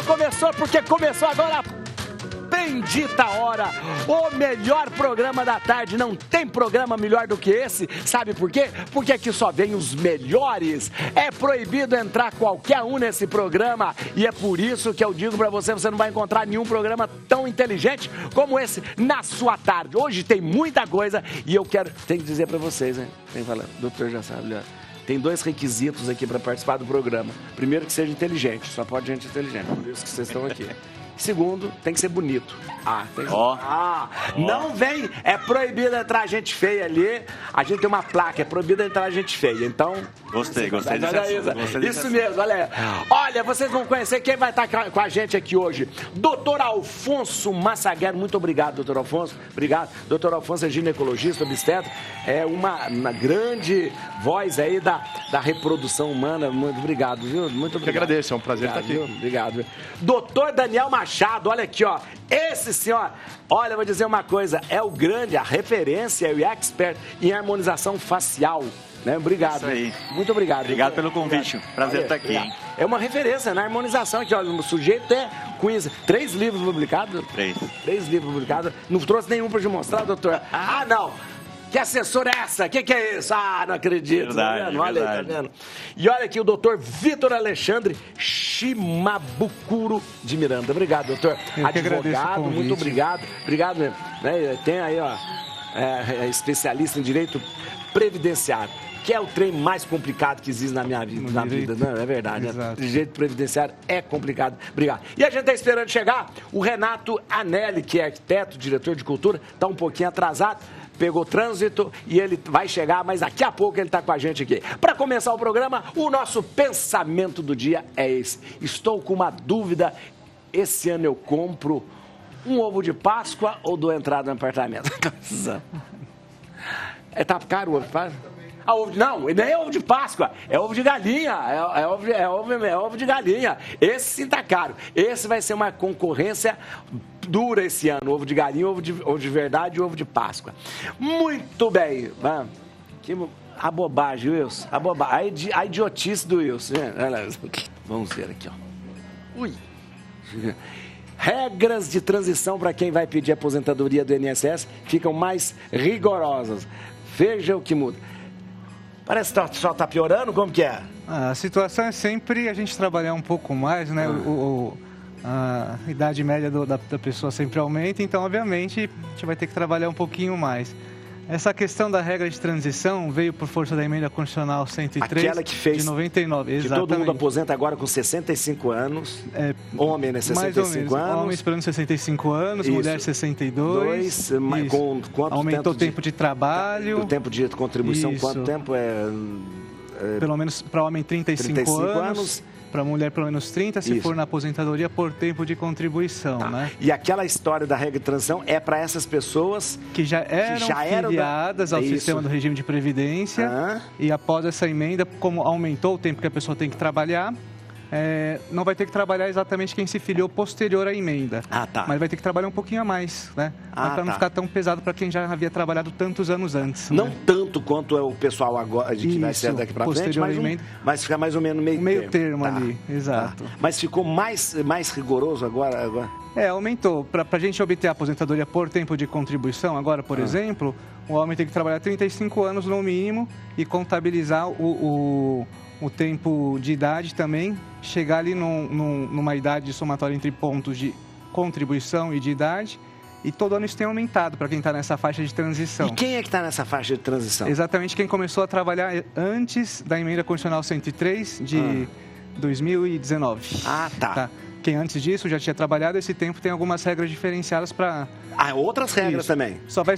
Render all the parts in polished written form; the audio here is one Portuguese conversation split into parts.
Começou, porque começou agora a bendita hora, o melhor programa da tarde. Não tem programa melhor do que esse, sabe por quê? Porque aqui só vem os melhores. É proibido entrar qualquer um nesse programa e é por isso que eu digo pra você, você não vai encontrar nenhum programa tão inteligente como esse na sua tarde. Hoje tem muita coisa e eu tenho que dizer pra vocês, hein? Tem que falar, o doutor já sabe, ó. Tem 2 requisitos aqui para participar do programa. Primeiro, que seja inteligente. Só pode gente inteligente, por isso que vocês estão aqui. Segundo, tem que ser bonito. Não vem, é proibido entrar gente feia ali. A gente tem uma placa, é proibido entrar gente feia. Então... Gostei Isso mesmo, olha. Olha, vocês vão conhecer quem vai estar com a gente aqui hoje. Doutor Alfonso Massaguero, muito obrigado, doutor Alfonso. Obrigado. Doutor Alfonso é ginecologista, obstetra, é uma grande voz aí da reprodução humana. Muito obrigado, viu? Muito obrigado. Eu que agradeço, é um prazer estar aqui. Viu? Obrigado. Doutor Daniel Machado, olha aqui, ó. Esse senhor, olha, eu vou dizer uma coisa, é o grande, a referência e expert em harmonização facial. Né? Obrigado. Isso aí. Muito obrigado. Obrigado pelo convite. Obrigado. Prazer estar aqui, hein? É uma referência na harmonização aqui, olha, o sujeito é com 3 livros publicados. 3 livros publicados. Não trouxe nenhum para te mostrar, doutor. Ah, não. Que assessora é essa? Que é isso? Ah, não acredito. Verdade, tá vendo? Olha aí, tá vendo? E olha aqui o doutor Vitor Alexandre Shimabukuro de Miranda. Obrigado, doutor. Advogado, muito obrigado. Obrigado mesmo. Tem aí, ó, especialista em direito previdenciário, que é o trem mais complicado que existe na minha vida. Não, é verdade. Né? Direito previdenciário é complicado. Obrigado. E a gente está esperando chegar o Renato Anelli, que é arquiteto, diretor de cultura, está um pouquinho atrasado. Pegou trânsito e ele vai chegar, mas daqui a pouco ele está com a gente aqui. Para começar o programa, o nosso pensamento do dia é esse. Estou com uma dúvida, esse ano eu compro um ovo de Páscoa ou dou entrada no apartamento? Tá caro o ovo de Páscoa? Não, nem é ovo de Páscoa, é ovo de galinha, é ovo de galinha. Esse sim tá caro. Esse vai ser uma concorrência dura esse ano, ovo de galinha, ovo de verdade e ovo de Páscoa. Muito bem, a bobagem, Wilson, a idiotice do Wilson. Vamos ver aqui, ó. Ui. Regras de transição para quem vai pedir aposentadoria do INSS ficam mais rigorosas. Veja o que muda. Parece que só está piorando, como que é? A situação é sempre a gente trabalhar um pouco mais, né? A idade média da pessoa sempre aumenta, então, obviamente, a gente vai ter que trabalhar um pouquinho mais. Essa questão da regra de transição veio por força da emenda constitucional 103 Aquela que fez de 99. Que todo mundo aposenta agora com 65 anos. Homem, né? 65 anos. Homem esperando 65 anos, isso. Mulher 62. Com quanto aumentou o tempo de trabalho. O tempo de contribuição, isso. Quanto tempo é? Pelo menos para homem 35 anos. Para mulher, pelo menos 30, se for na aposentadoria, por tempo de contribuição, né? E aquela história da regra de transição é para essas pessoas que já eram filiadas ao sistema do regime de previdência e após essa emenda, como aumentou o tempo que a pessoa tem que trabalhar, não vai ter que trabalhar exatamente quem se filiou posterior à emenda. Mas vai ter que trabalhar um pouquinho a mais, né? Para não ficar tão pesado para quem já havia trabalhado tantos anos antes. Não tanto quanto é o pessoal agora de que vai ser daqui para frente, mas fica mais ou menos no meio termo ali, exato. Mas ficou mais rigoroso agora? Aumentou. Para a gente obter a aposentadoria por tempo de contribuição, agora, por exemplo, o homem tem que trabalhar 35 anos no mínimo e contabilizar o tempo de idade também, chegar ali numa idade somatória entre pontos de contribuição e de idade, e todo ano isso tem aumentado para quem está nessa faixa de transição. E quem é que está nessa faixa de transição? Exatamente quem começou a trabalhar antes da emenda constitucional 103 de 2019. Tá. Quem antes disso já tinha trabalhado, esse tempo tem algumas regras diferenciadas para... outras regras também? Só vai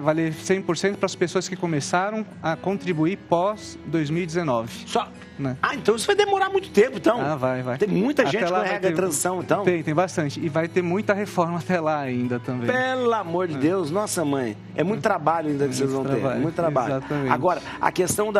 valer 100% para as pessoas que começaram a contribuir pós 2019. Só? Né? Então isso vai demorar muito tempo, então. Vai. Tem muita gente com a regra de transição, então. Tem bastante. E vai ter muita reforma até lá ainda também. Pelo amor de Deus, nossa mãe. É muito trabalho ainda que vocês vão ter. Muito trabalho. Exatamente. Agora, a questão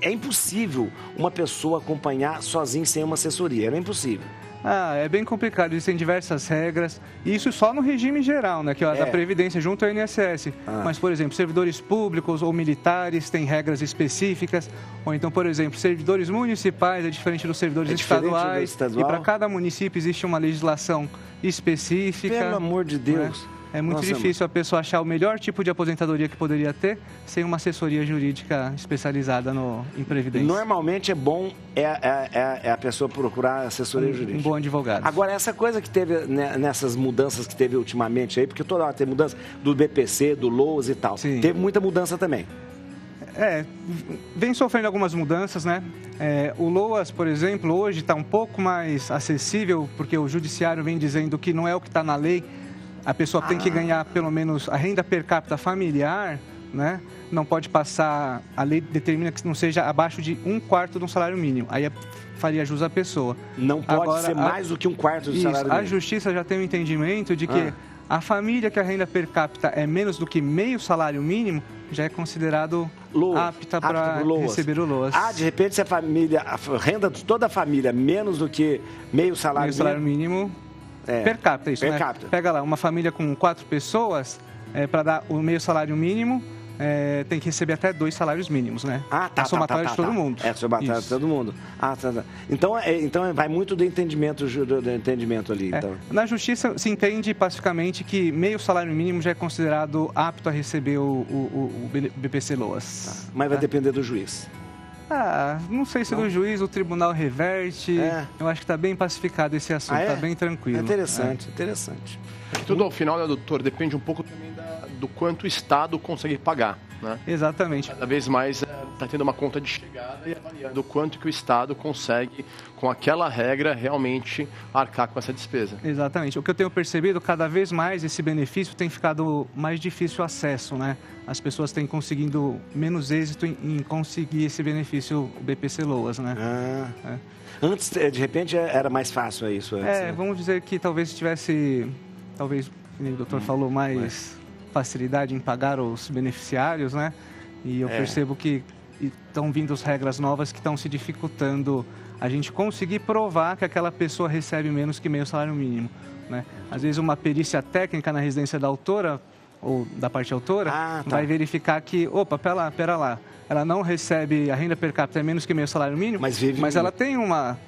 é impossível uma pessoa acompanhar sozinha sem uma assessoria. É impossível. É bem complicado, existem diversas regras, isso só no regime geral, né, que é da Previdência junto ao INSS. Mas, por exemplo, servidores públicos ou militares têm regras específicas, ou então, por exemplo, servidores municipais é diferente dos servidores estaduais, e para cada município existe uma legislação específica. Pelo amor de Deus. Né? É muito difícil a pessoa achar o melhor tipo de aposentadoria que poderia ter sem uma assessoria jurídica especializada em Previdência. Normalmente é bom a pessoa procurar assessoria jurídica. Um bom advogado. Agora, essa coisa que teve nessas mudanças que teve ultimamente aí, porque toda hora tem mudança do BPC, do LOAS e tal. Sim. Teve muita mudança também. Vem sofrendo algumas mudanças, né? O LOAS, por exemplo, hoje está um pouco mais acessível, porque o judiciário vem dizendo que não é o que está na lei. A pessoa tem que ganhar pelo menos a renda per capita familiar, né? Não pode passar, a lei determina que não seja abaixo de 1/4 de um salário mínimo. Aí faria jus à pessoa. Não pode ser mais do que 1/4 do salário mínimo. A justiça já tem o entendimento de que a família que a renda per capita é menos do que meio salário mínimo já é considerado apta para receber o LOAS. De repente, se a renda de toda a família menos do que meio salário mínimo per capita, isso, per né? capita. Pega lá, uma família com 4 pessoas, para dar o meio salário mínimo, tem que receber até 2 salários mínimos, né? A somatória de todo mundo. Somatória de todo mundo. Então, vai muito do entendimento ali. Então. Na justiça se entende pacificamente que meio salário mínimo já é considerado apto a receber o BPC LOAS. Mas vai depender do juiz. Não sei se do juiz o tribunal reverte. Eu acho que está bem pacificado esse assunto, está bem tranquilo. Interessante. Tudo ao final, né, doutor, depende um pouco também do quanto o Estado consegue pagar, né? Exatamente. Cada vez mais está tendo uma conta de chegada e avaliando o quanto que o Estado consegue, com aquela regra, realmente arcar com essa despesa. Exatamente. O que eu tenho percebido, cada vez mais esse benefício tem ficado mais difícil o acesso, né? As pessoas têm conseguido menos êxito em conseguir esse benefício, o BPC LOAS, né? Antes, de repente, era mais fácil isso. Antes, vamos dizer que talvez tivesse, como o doutor falou, mais facilidade em pagar os beneficiários, né? E eu percebo que estão vindo as regras novas que estão se dificultando a gente conseguir provar que aquela pessoa recebe menos que meio salário mínimo, né? Às vezes uma perícia técnica na residência da autora ou da parte autora vai verificar que, pera lá, ela não recebe a renda per capita é menos que meio salário mínimo, mas ela tem uma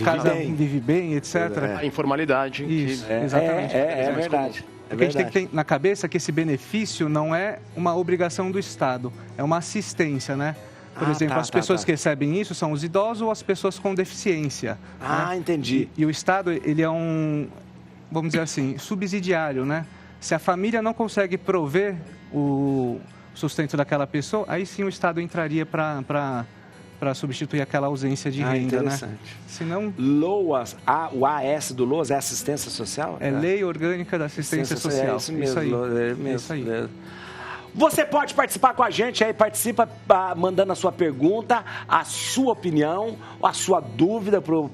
casa, vive bem, etc. A informalidade. Isso, exatamente. É verdade. Porque a gente tem que ter na cabeça que esse benefício não é uma obrigação do Estado, é uma assistência, né? Por exemplo, as pessoas que recebem isso são os idosos ou as pessoas com deficiência. Né? Entendi. E o Estado, ele é vamos dizer assim, subsidiário, né? Se a família não consegue prover o sustento daquela pessoa, aí sim o Estado entraria para substituir aquela ausência de renda, interessante. Né? Senão... LOAS, o AS do LOAS é assistência social? É Lei Orgânica da Assistência Social. Isso mesmo. Isso aí. Você pode participar com a gente aí, participa mandando a sua pergunta, a sua opinião, a sua dúvida pro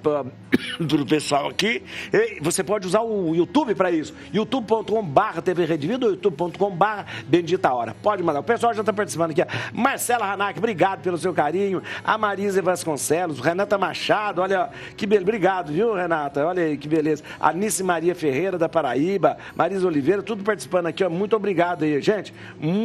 pessoal aqui. E você pode usar o YouTube para isso. youtube.com/TV Rede Vida ou youtube.com/Bendita Hora. Pode mandar. O pessoal já está participando aqui. Marcela Hanac, obrigado pelo seu carinho. A Marisa Vasconcelos, Renata Machado, olha que beleza. Obrigado, viu, Renata? Olha aí que beleza. Anice Maria Ferreira, da Paraíba, Marisa Oliveira, tudo participando aqui, ó. Muito obrigado aí, gente.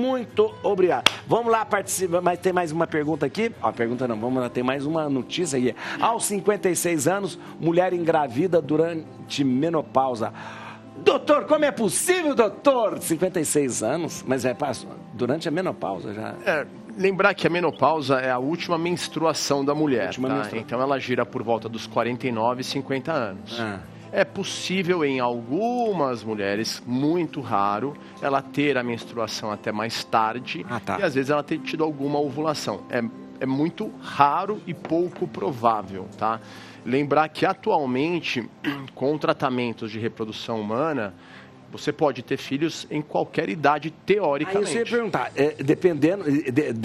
Muito obrigado. Vamos lá participar, mas tem mais uma pergunta aqui? Pergunta não, vamos lá, tem mais uma notícia aí. Aos 56 anos, mulher engravida durante menopausa. Doutor, como é possível, doutor? 56 anos, mas durante a menopausa já... Lembrar que a menopausa é a última menstruação da mulher, Então ela gira por volta dos 49, 50 anos. É possível em algumas mulheres, muito raro, ela ter a menstruação até mais tarde e às vezes ela ter tido alguma ovulação. É muito raro e pouco provável, tá? Lembrar que atualmente, com tratamentos de reprodução humana, você pode ter filhos em qualquer idade, teoricamente. Aí você ia perguntar, dependendo,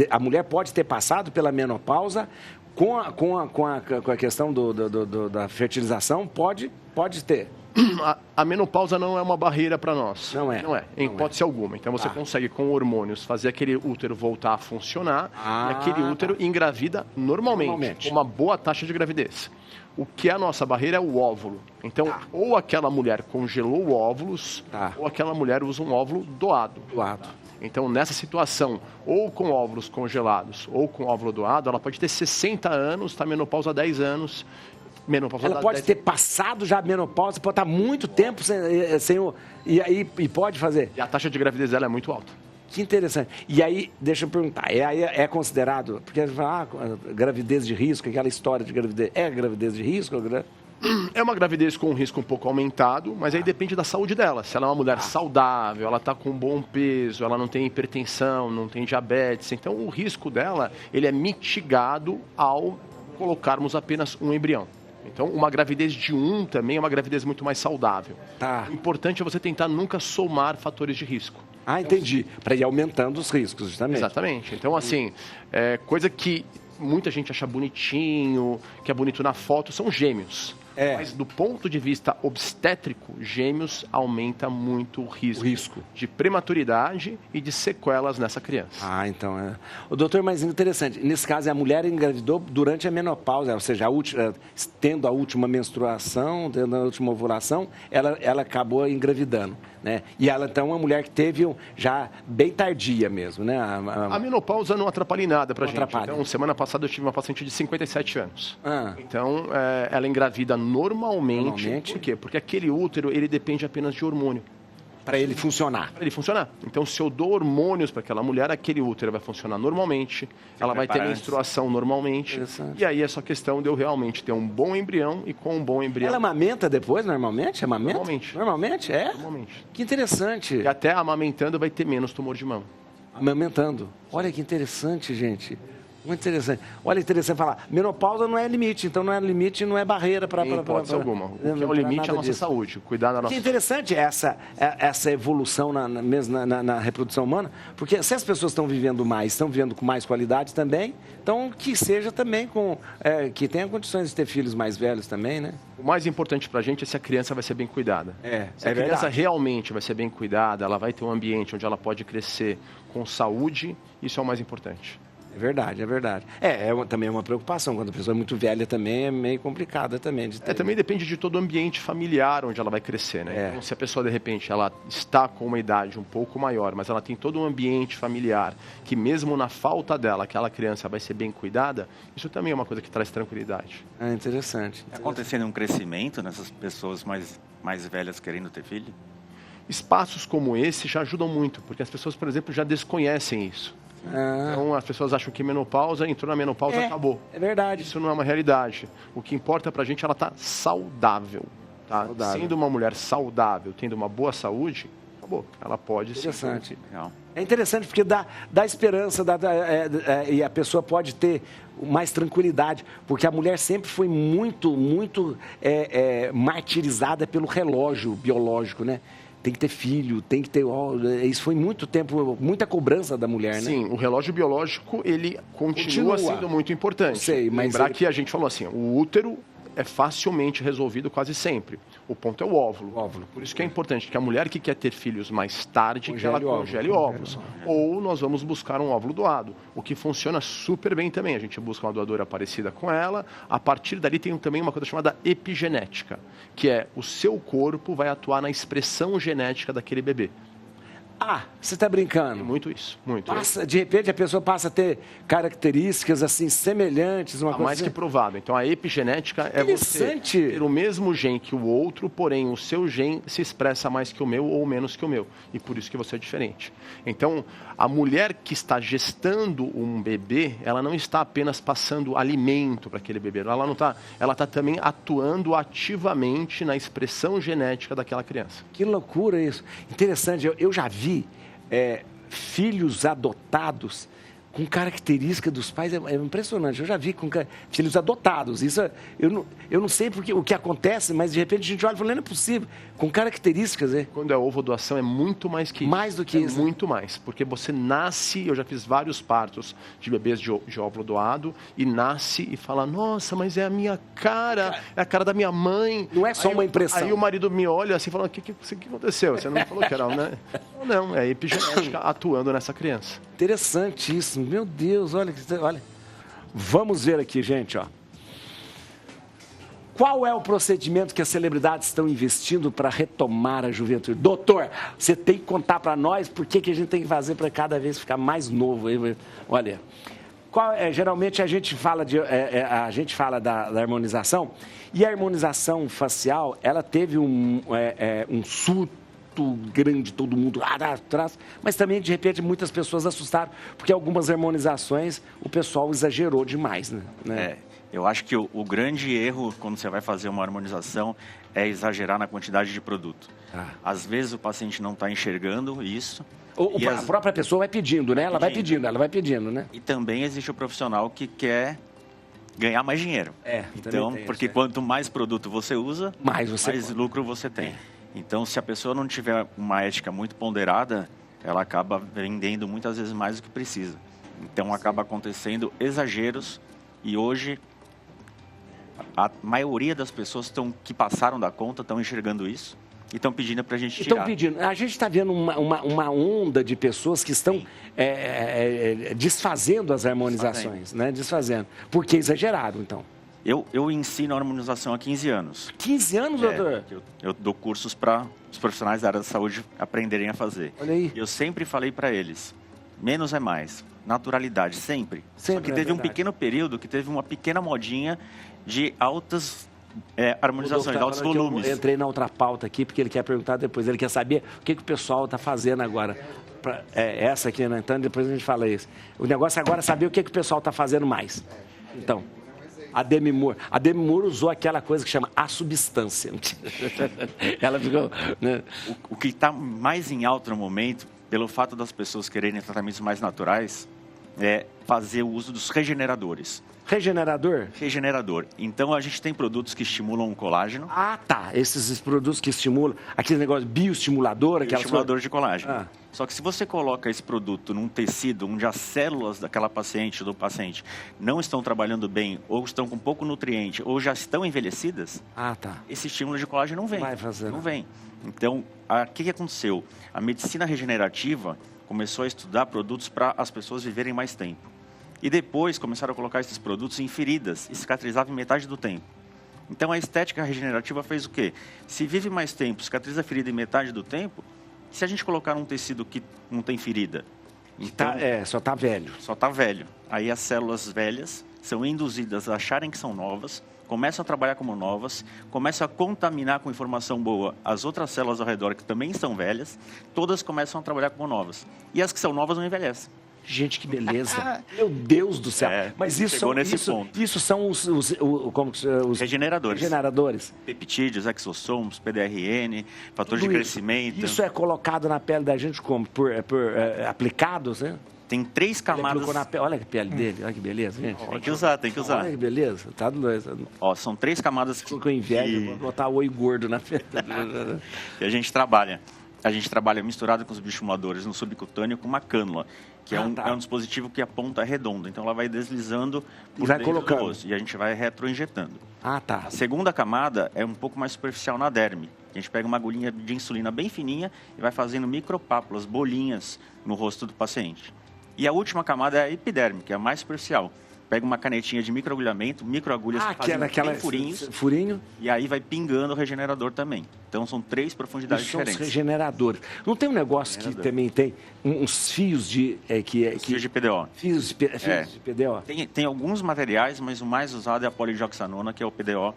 a mulher pode ter passado pela menopausa com a questão da fertilização, pode ter. A menopausa não é uma barreira para nós. Não é. Em hipótese alguma. Então você consegue, com hormônios, fazer aquele útero voltar a funcionar e aquele útero engravida normalmente, com uma boa taxa de gravidez. O que é a nossa barreira é o óvulo. Então, ou aquela mulher congelou óvulos, ou aquela mulher usa um óvulo doado. Então, nessa situação, ou com óvulos congelados, ou com óvulo doado, ela pode ter 60 anos, está menopausa há 10 anos. Ela pode ter passado já a menopausa, pode estar muito tempo sem o... E pode fazer. E a taxa de gravidez dela é muito alta. Que interessante. E aí, deixa eu perguntar, é considerado... Porque a gente fala, gravidez de risco, aquela história de gravidez... É gravidez de risco? É uma gravidez com um risco um pouco aumentado, mas aí depende da saúde dela. Se ela é uma mulher saudável, ela está com um bom peso, ela não tem hipertensão, não tem diabetes. Então, o risco dela, ele é mitigado ao colocarmos apenas um embrião. Então, uma gravidez de 1 também é uma gravidez muito mais saudável. O importante é você tentar nunca somar fatores de risco. Entendi. Para ir aumentando os riscos, justamente. Exatamente. Então, assim, coisa que muita gente acha bonitinho, que é bonito na foto, são gêmeos. Mas do ponto de vista obstétrico, gêmeos aumenta muito o risco de prematuridade e de sequelas nessa criança. Então O doutor, mas interessante, nesse caso a mulher engravidou durante a menopausa, ou seja, tendo a última menstruação, tendo a última ovulação, ela acabou engravidando, né? E ela então é uma mulher que teve já bem tardia mesmo, né? A menopausa não atrapalha em nada pra gente. Então, semana passada eu tive uma paciente de 57 anos. Então, ela engravida normalmente. Por quê? Porque aquele útero, ele depende apenas de hormônio. Para ele funcionar. Para ele funcionar. Então, se eu dou hormônios para aquela mulher, aquele útero vai funcionar normalmente, ela vai ter menstruação normalmente. E aí é só questão de eu realmente ter um bom embrião e com um bom embrião... Ela amamenta depois, normalmente? Normalmente. Normalmente, Normalmente. Que interessante. E até amamentando vai ter menos tumor de mama. Amamentando. Olha que interessante, gente. Muito interessante. Olha, interessante falar, menopausa não é limite, então não é limite, não é barreira para... Em hipótese alguma. O que é o limite é a nossa saúde, cuidar da nossa... Que interessante essa evolução mesmo na reprodução humana, porque se as pessoas estão vivendo mais, estão vivendo com mais qualidade também, então que seja também que tenha condições de ter filhos mais velhos também, né? O mais importante para a gente é se a criança vai ser bem cuidada. Se a criança realmente vai ser bem cuidada, ela vai ter um ambiente onde ela pode crescer com saúde, isso é o mais importante. É verdade. Também é uma preocupação. Quando a pessoa é muito velha também, é meio complicada também. Também depende de todo o ambiente familiar onde ela vai crescer, né? Então, se a pessoa, de repente, ela está com uma idade um pouco maior, mas ela tem todo um ambiente familiar, que mesmo na falta dela, aquela criança vai ser bem cuidada, isso também é uma coisa que traz tranquilidade. Interessante. Está acontecendo um crescimento nessas pessoas mais velhas querendo ter filho? Espaços como esse já ajudam muito, porque as pessoas, por exemplo, já desconhecem isso. Então, as pessoas acham que menopausa, entrou na menopausa, acabou. É verdade. Isso não é uma realidade. O que importa pra gente é ela estar saudável. Sendo uma mulher saudável, tendo uma boa saúde, acabou. Ela pode ser. Interessante. É interessante porque dá esperança e a pessoa pode ter mais tranquilidade, porque a mulher sempre foi muito martirizada pelo relógio biológico, né? Tem que ter filho, tem que ter... Isso foi muito tempo, muita cobrança da mulher, né? Sim, o relógio biológico, ele continua sendo muito importante. Mas lembrar que a gente falou assim, o útero é facilmente resolvido quase sempre. O ponto é o óvulo. Por isso que é importante que a mulher que quer ter filhos mais tarde, que ela congele óvulos. Ou nós vamos buscar um óvulo doado, o que funciona super bem também. A gente busca uma doadora parecida com ela. A partir dali tem também uma coisa chamada epigenética, que é o seu corpo vai atuar na expressão genética daquele bebê. Você está brincando? Muito isso, muito. De repente a pessoa passa a ter características assim semelhantes, uma coisa mais que provado. Então a epigenética é você ter o mesmo gene que o outro, porém o seu gene se expressa mais que o meu ou menos que o meu. E por isso que você é diferente. Então a mulher que está gestando um bebê, ela não está apenas passando alimento para aquele bebê. Ela está também atuando ativamente na expressão genética daquela criança. Que loucura isso. Interessante, eu já vi filhos adotados com característica dos pais, é impressionante. Eu já vi com filhos adotados. Isso eu não sei o que acontece, mas de repente a gente olha e fala, não é possível. Com características, Quando é ovo-doação é muito mais que isso. Mais do que isso. Muito mais. Porque você nasce, eu já fiz vários partos de bebês de óvulo doado, e nasce e fala, nossa, mas é a minha cara, é a cara da minha mãe. Não é só uma impressão. Aí o marido me olha assim, falando, o que aconteceu? Você não me falou que era, né? Não, é a epigenética atuando nessa criança. Interessantíssimo. Meu Deus, olha. Vamos ver aqui, gente, Qual é o procedimento que as celebridades estão investindo para retomar a juventude? Doutor, você tem que contar para nós por que a gente tem que fazer para cada vez ficar mais novo. Olha, geralmente a gente fala, da harmonização, e a harmonização facial, ela teve um surto grande, todo mundo atrás, mas também, de repente, muitas pessoas assustaram, porque algumas harmonizações o pessoal exagerou demais, né? Eu acho que o grande erro quando você vai fazer uma harmonização é exagerar na quantidade de produto. Às vezes o paciente não está enxergando isso. A própria pessoa vai pedindo, né? Ela vai pedindo, né? E também existe o profissional que quer ganhar mais dinheiro. Então, porque quanto mais produto você usa, mais lucro você tem. Então, se a pessoa não tiver uma ética muito ponderada, ela acaba vendendo muitas vezes mais do que precisa. Então, acaba acontecendo exageros e hoje a maioria das pessoas que passaram da conta estão enxergando isso e estão pedindo para a gente tirar. Estão pedindo. A gente está vendo uma onda de pessoas que estão desfazendo as harmonizações, né? Desfazendo. Porque exageraram, então. Eu ensino a harmonização há 15 anos. 15 anos, doutor? Eu dou cursos para os profissionais da área da saúde aprenderem a fazer. Olha aí. Eu sempre falei para eles, menos é mais. Naturalidade, sempre. Só que teve um pequeno período que teve uma pequena modinha de altas harmonizações, altos volumes. Eu entrei na outra pauta aqui, porque ele quer perguntar depois. Ele quer saber o que o pessoal está fazendo agora. Essa aqui, né? Então, depois a gente fala isso. O negócio agora é saber o que o pessoal está fazendo mais. Então, a Demi Moore usou aquela coisa que chama a substância. Ela ficou... Né? O que está mais em alta no momento, pelo fato das pessoas quererem tratamentos mais naturais, é fazer o uso dos regeneradores. Regenerador? Regenerador. Então, a gente tem produtos que estimulam o colágeno. Ah, tá. Esses produtos que estimulam, aquele negócio bioestimulador. Bioestimulador de colágeno. Só que se você coloca esse produto num tecido onde as células daquela paciente, do paciente, não estão trabalhando bem, ou estão com pouco nutriente, ou já estão envelhecidas, esse estímulo de colágeno não vem. Não vem. Então, o que aconteceu? A medicina regenerativa começou a estudar produtos para as pessoas viverem mais tempo. E depois começaram a colocar esses produtos em feridas e cicatrizavam em metade do tempo. Então a estética regenerativa fez o quê? Se vive mais tempo, cicatriza a ferida em metade do tempo, se a gente colocar num tecido que não tem ferida? Então, só está velho. Só está velho. Aí as células velhas são induzidas a acharem que são novas, começam a trabalhar como novas, começam a contaminar com informação boa as outras células ao redor que também são velhas, todas começam a trabalhar como novas. E as que são novas não envelhecem. Gente, que beleza. Meu Deus do céu. Mas isso são os regeneradores. Peptídeos, exossomos, PDRN, fatores de crescimento. Isso é colocado na pele da gente como? Por aplicados, né? Tem 3 camadas. Olha a pele dele, olha que beleza, gente. Tem que usar. Olha que beleza. Tá doido. São 3 camadas que eu invejo, vou botar oi gordo na pele. E a gente trabalha. A gente trabalha misturado com os bioestimuladores no subcutâneo com uma cânula, que é um dispositivo que a ponta é redonda. Então, ela vai deslizando por dentro do rosto e a gente vai retroinjetando. A segunda camada é um pouco mais superficial na derme. A gente pega uma agulhinha de insulina bem fininha e vai fazendo micropápulas, bolinhas no rosto do paciente. E a última camada é a epiderme, que é a mais superficial. Pega uma canetinha de microagulhamento, microagulhas fazendo furinho, e aí vai pingando o regenerador também. Então, são 3 profundidades diferentes. São os regeneradores. Não tem um negócio que também tem uns fios de... fios de PDO. Fios de PDO. Tem alguns materiais, mas o mais usado é a polidioxanona, que é o PDO.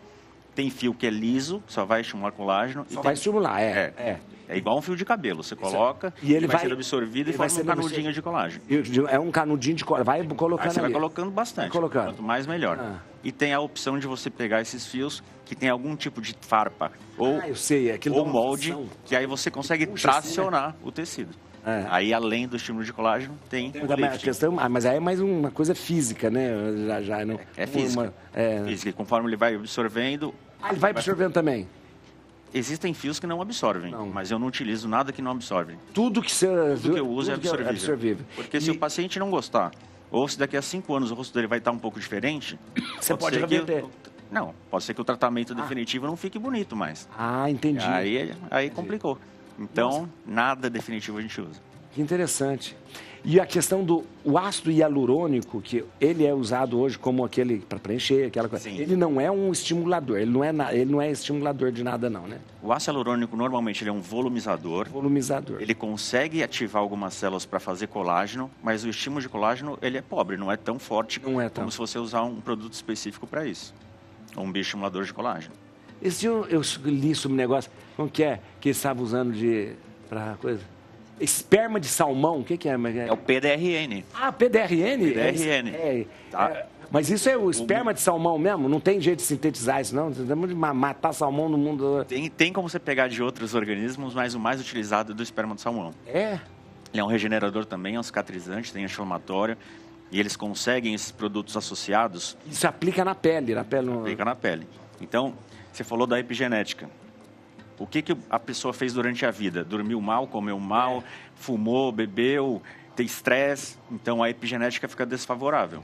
Tem fio que é liso, só vai estimular colágeno. Vai estimular, É igual um fio de cabelo. Você coloca, e ele vai ser absorvido e forma um canudinho de colágeno. É um canudinho de colágeno. Vai colocando aí você vai colocando bastante. Quanto mais, melhor. E tem a opção de você pegar esses fios que tem algum tipo de farpa ou molde, que aí você consegue tracionar o tecido. Aí, além do estímulo de colágeno, tem a questão, mas aí é mais uma coisa física, né? Já não, física. Física. E conforme ele vai absorvendo... ele vai absorvendo também? Existem fios que não absorvem, mas eu não utilizo nada que não absorve. Tudo que eu uso é absorvível. Porque se o paciente não gostar, ou se daqui a 5 anos o rosto dele vai estar um pouco diferente... Você pode reverter. Não, pode ser que o tratamento definitivo não fique bonito mais. Entendi. Aí complicou. Então, nada definitivo a gente usa. Que interessante. E a questão do ácido hialurônico, que ele é usado hoje como aquele para preencher, aquela coisa. Sim. Ele não é um estimulador, ele não é estimulador de nada não, né? O ácido hialurônico normalmente ele é um volumizador. Volumizador. Ele consegue ativar algumas células para fazer colágeno, mas o estímulo de colágeno ele é pobre, não é tão forte como se você usar um produto específico para isso. Um bioestimulador de colágeno. Esse dia eu li sobre um negócio, como que é, que ele estava usando para coisa... Esperma de salmão, o que é? É o PDRN. Ah, PDRN? PDRN. Tá. Mas isso é o esperma de salmão mesmo? Não tem jeito de sintetizar isso, não? Temos de matar salmão no mundo... Tem como você pegar de outros organismos, mas o mais utilizado é do esperma de salmão. É? Ele é um regenerador também, é um cicatrizante, tem anti-inflamatório. E eles conseguem esses produtos associados... Isso aplica na pele? Aplica na pele. Então, você falou da epigenética. O que a pessoa fez durante a vida? Dormiu mal, comeu mal, fumou, bebeu, tem estresse. Então, a epigenética fica desfavorável.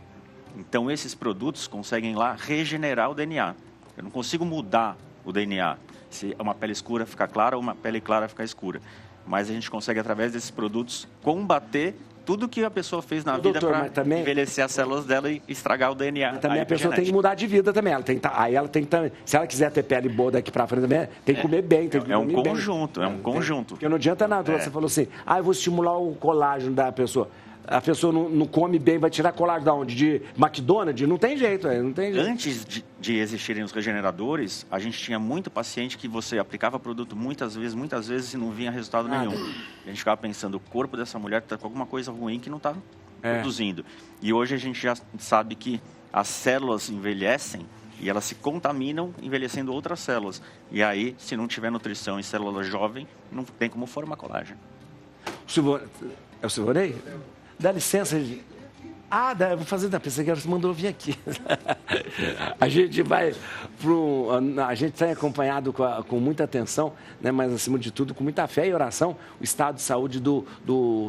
Então, esses produtos conseguem lá regenerar o DNA. Eu não consigo mudar o DNA. Se uma pele escura ficar clara ou uma pele clara ficar escura. Mas a gente consegue, através desses produtos, combater tudo que a pessoa fez na vida para envelhecer as células dela e estragar o DNA. Mas também a pessoa tem que mudar de vida também. Ela tem que se ela quiser ter pele boa daqui para frente também, tem que comer bem. Tem que é um conjunto, é um conjunto. Porque não adianta nada. Você falou assim, eu vou estimular o colágeno da pessoa. A pessoa não come bem, vai tirar colágeno de onde? De McDonald's? Não tem jeito, não tem jeito. Antes de existirem os regeneradores, a gente tinha muito paciente que você aplicava produto muitas vezes e não vinha resultado nenhum. A gente ficava pensando, o corpo dessa mulher está com alguma coisa ruim que não está produzindo. E hoje a gente já sabe que as células envelhecem e elas se contaminam envelhecendo outras células. E aí, se não tiver nutrição em célula jovem, não tem como formar colágeno. É o Silvonei? Dá licença. Eu vou fazer da pessoa que você mandou vir aqui. A gente vai a gente tem acompanhado com muita atenção, né, mas acima de tudo com muita fé e oração, o estado de saúde do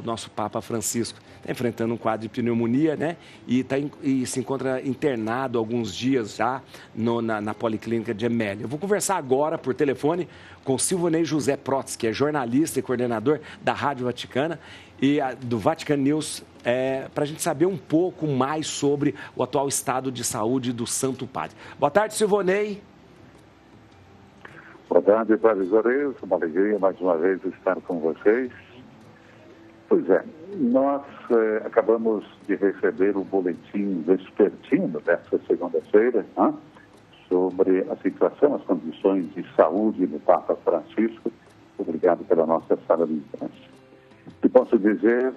nosso Papa Francisco. Está enfrentando um quadro de pneumonia, né, e se encontra internado há alguns dias já na Policlínica de Gemelli. Eu vou conversar agora por telefone com Silvonei José Protz, que é jornalista e coordenador da Rádio Vaticana e do Vatican News, para a gente saber um pouco mais sobre o atual estado de saúde do Santo Padre. Boa tarde, Silvonei. Boa tarde, Padre Zoreus. Uma alegria mais uma vez estar com vocês. Pois é, nós acabamos de receber o boletim vespertino desta segunda-feira, sobre a situação, as condições de saúde do Papa Francisco. Obrigado pela nossa sala de imprensa. E posso dizer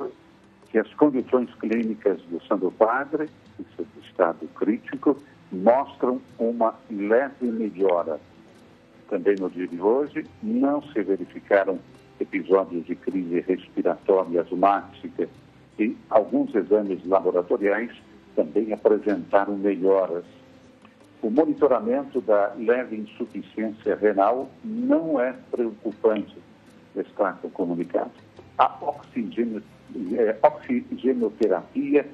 que as condições clínicas do Santo Padre, em seu estado crítico, mostram uma leve melhora. Também no dia de hoje, não se verificaram episódios de crise respiratória asmática e alguns exames laboratoriais também apresentaram melhoras. O monitoramento da leve insuficiência renal não é preocupante, destaca o comunicado. A oxigenoterapia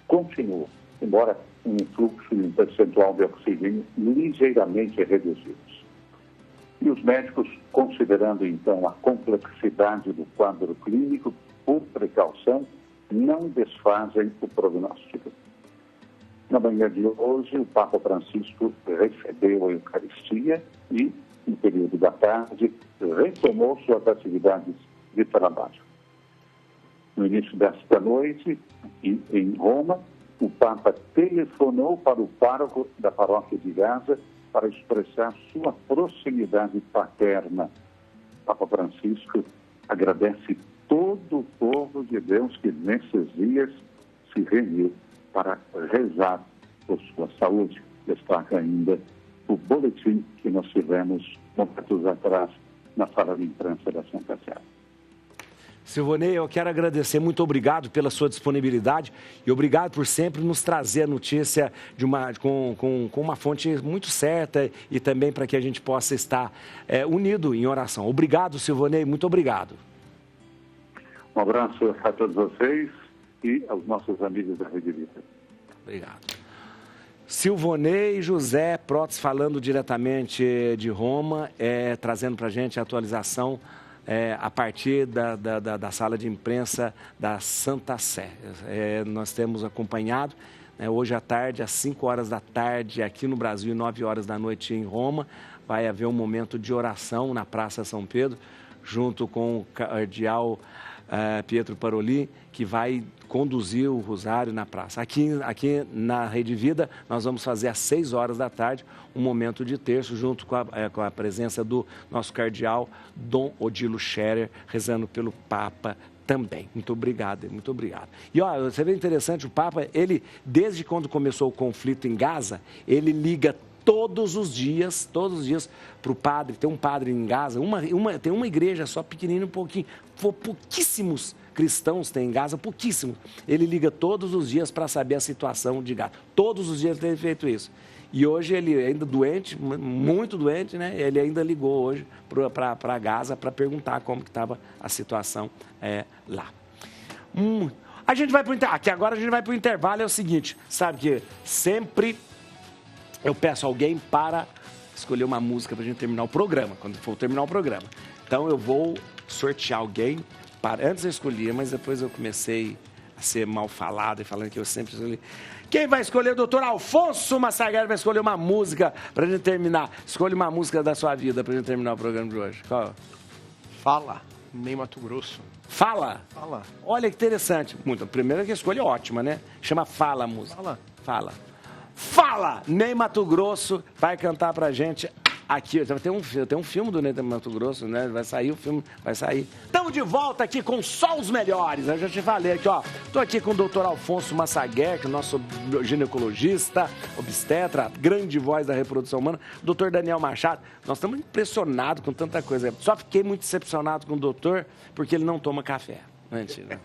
continua, embora um fluxo e um percentual de oxigênio ligeiramente reduzidos. E os médicos, considerando então a complexidade do quadro clínico, por precaução, não desfazem o prognóstico. Na manhã de hoje, o Papa Francisco recebeu a Eucaristia e, no período da tarde, retomou suas atividades de trabalho. No início desta noite, aqui em Roma, o Papa telefonou para o pároco da paróquia de Gaza para expressar sua proximidade paterna. O Papa Francisco agradece todo o povo de Deus que nesses dias se reuniu para rezar por sua saúde. Destaca ainda o boletim que nós tivemos momentos atrás na sala de imprensa da Santa Sé. Silvonei, eu quero agradecer, muito obrigado pela sua disponibilidade e obrigado por sempre nos trazer a notícia com uma fonte muito certa e também para que a gente possa estar unido em oração. Obrigado, Silvonei, muito obrigado. Um abraço a todos vocês e aos nossos amigos da Rede Vida. Obrigado. Silvonei José Protz falando diretamente de Roma, trazendo para a gente a atualização a partir da sala de imprensa da Santa Sé. Nós temos acompanhado, hoje à tarde, às 5 horas da tarde, aqui no Brasil, e 9 horas da noite em Roma, vai haver um momento de oração na Praça São Pedro, junto com o cardeal Pietro Parolin, que vai conduzir o rosário na praça. Aqui na Rede Vida, nós vamos fazer às 6 horas da tarde um momento de terço, junto com a presença do nosso cardeal Dom Odilo Scherer, rezando pelo Papa também. Muito obrigado, muito obrigado. E ó, você vê interessante, o Papa, ele, desde quando começou o conflito em Gaza, ele liga todos os dias para o padre. Tem um padre em Gaza, tem uma igreja só pequenina, um pouquinho, pouquíssimos cristãos tem em Gaza, pouquíssimos. Ele liga todos os dias para saber a situação de Gaza. Todos os dias ele tem feito isso. E hoje ele ainda doente, muito doente, né? Ele ainda ligou hoje para Gaza para perguntar como que estava a situação lá. A gente vai para o intervalo. Aqui agora a gente vai para o intervalo. É o seguinte, sabe que sempre eu peço alguém para escolher uma música para a gente terminar o programa, quando for terminar o programa. Então eu vou sortear alguém. Antes eu escolhia, mas depois eu comecei a ser mal falado e falando que eu sempre escolhi. Quem vai escolher? O doutor Alfonso Massaguer vai escolher uma música para a gente terminar. Escolha uma música da sua vida para a gente terminar o programa de hoje. Qual? Fala, Ney Mato Grosso. Fala? Fala. Olha que interessante. Muito. A primeira que escolha é ótima, né? Chama Fala a música. Fala. Fala! Ney Mato Grosso vai cantar pra gente aqui. Tem um filme do Ney Mato Grosso, né? Vai sair o filme, vai sair. Estamos de volta aqui com só os melhores. Eu já te falei aqui, ó. Tô aqui com o doutor Alfonso Massaguer, que é o nosso ginecologista, obstetra, grande voz da reprodução humana. Doutor Daniel Machado. Nós estamos impressionados com tanta coisa. Só fiquei muito decepcionado com o doutor, porque ele não toma café. Mentira.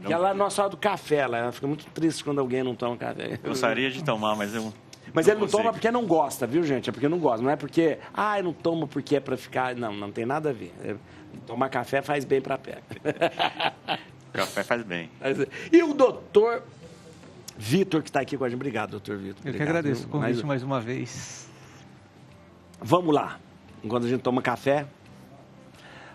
E ela não só do café, ela fica muito triste quando alguém não toma café. Eu gostaria de tomar, mas eu... Mas ele não toma porque não gosta, viu, gente? É porque não gosta. Não é porque, eu não tomo porque é pra ficar... Não tem nada a ver. Tomar café faz bem pra pele. Café faz bem. E o doutor Vitor, que está aqui com a gente. Obrigado, doutor Vitor. Eu que agradeço o convite mais uma vez. Vamos lá. Enquanto a gente toma café...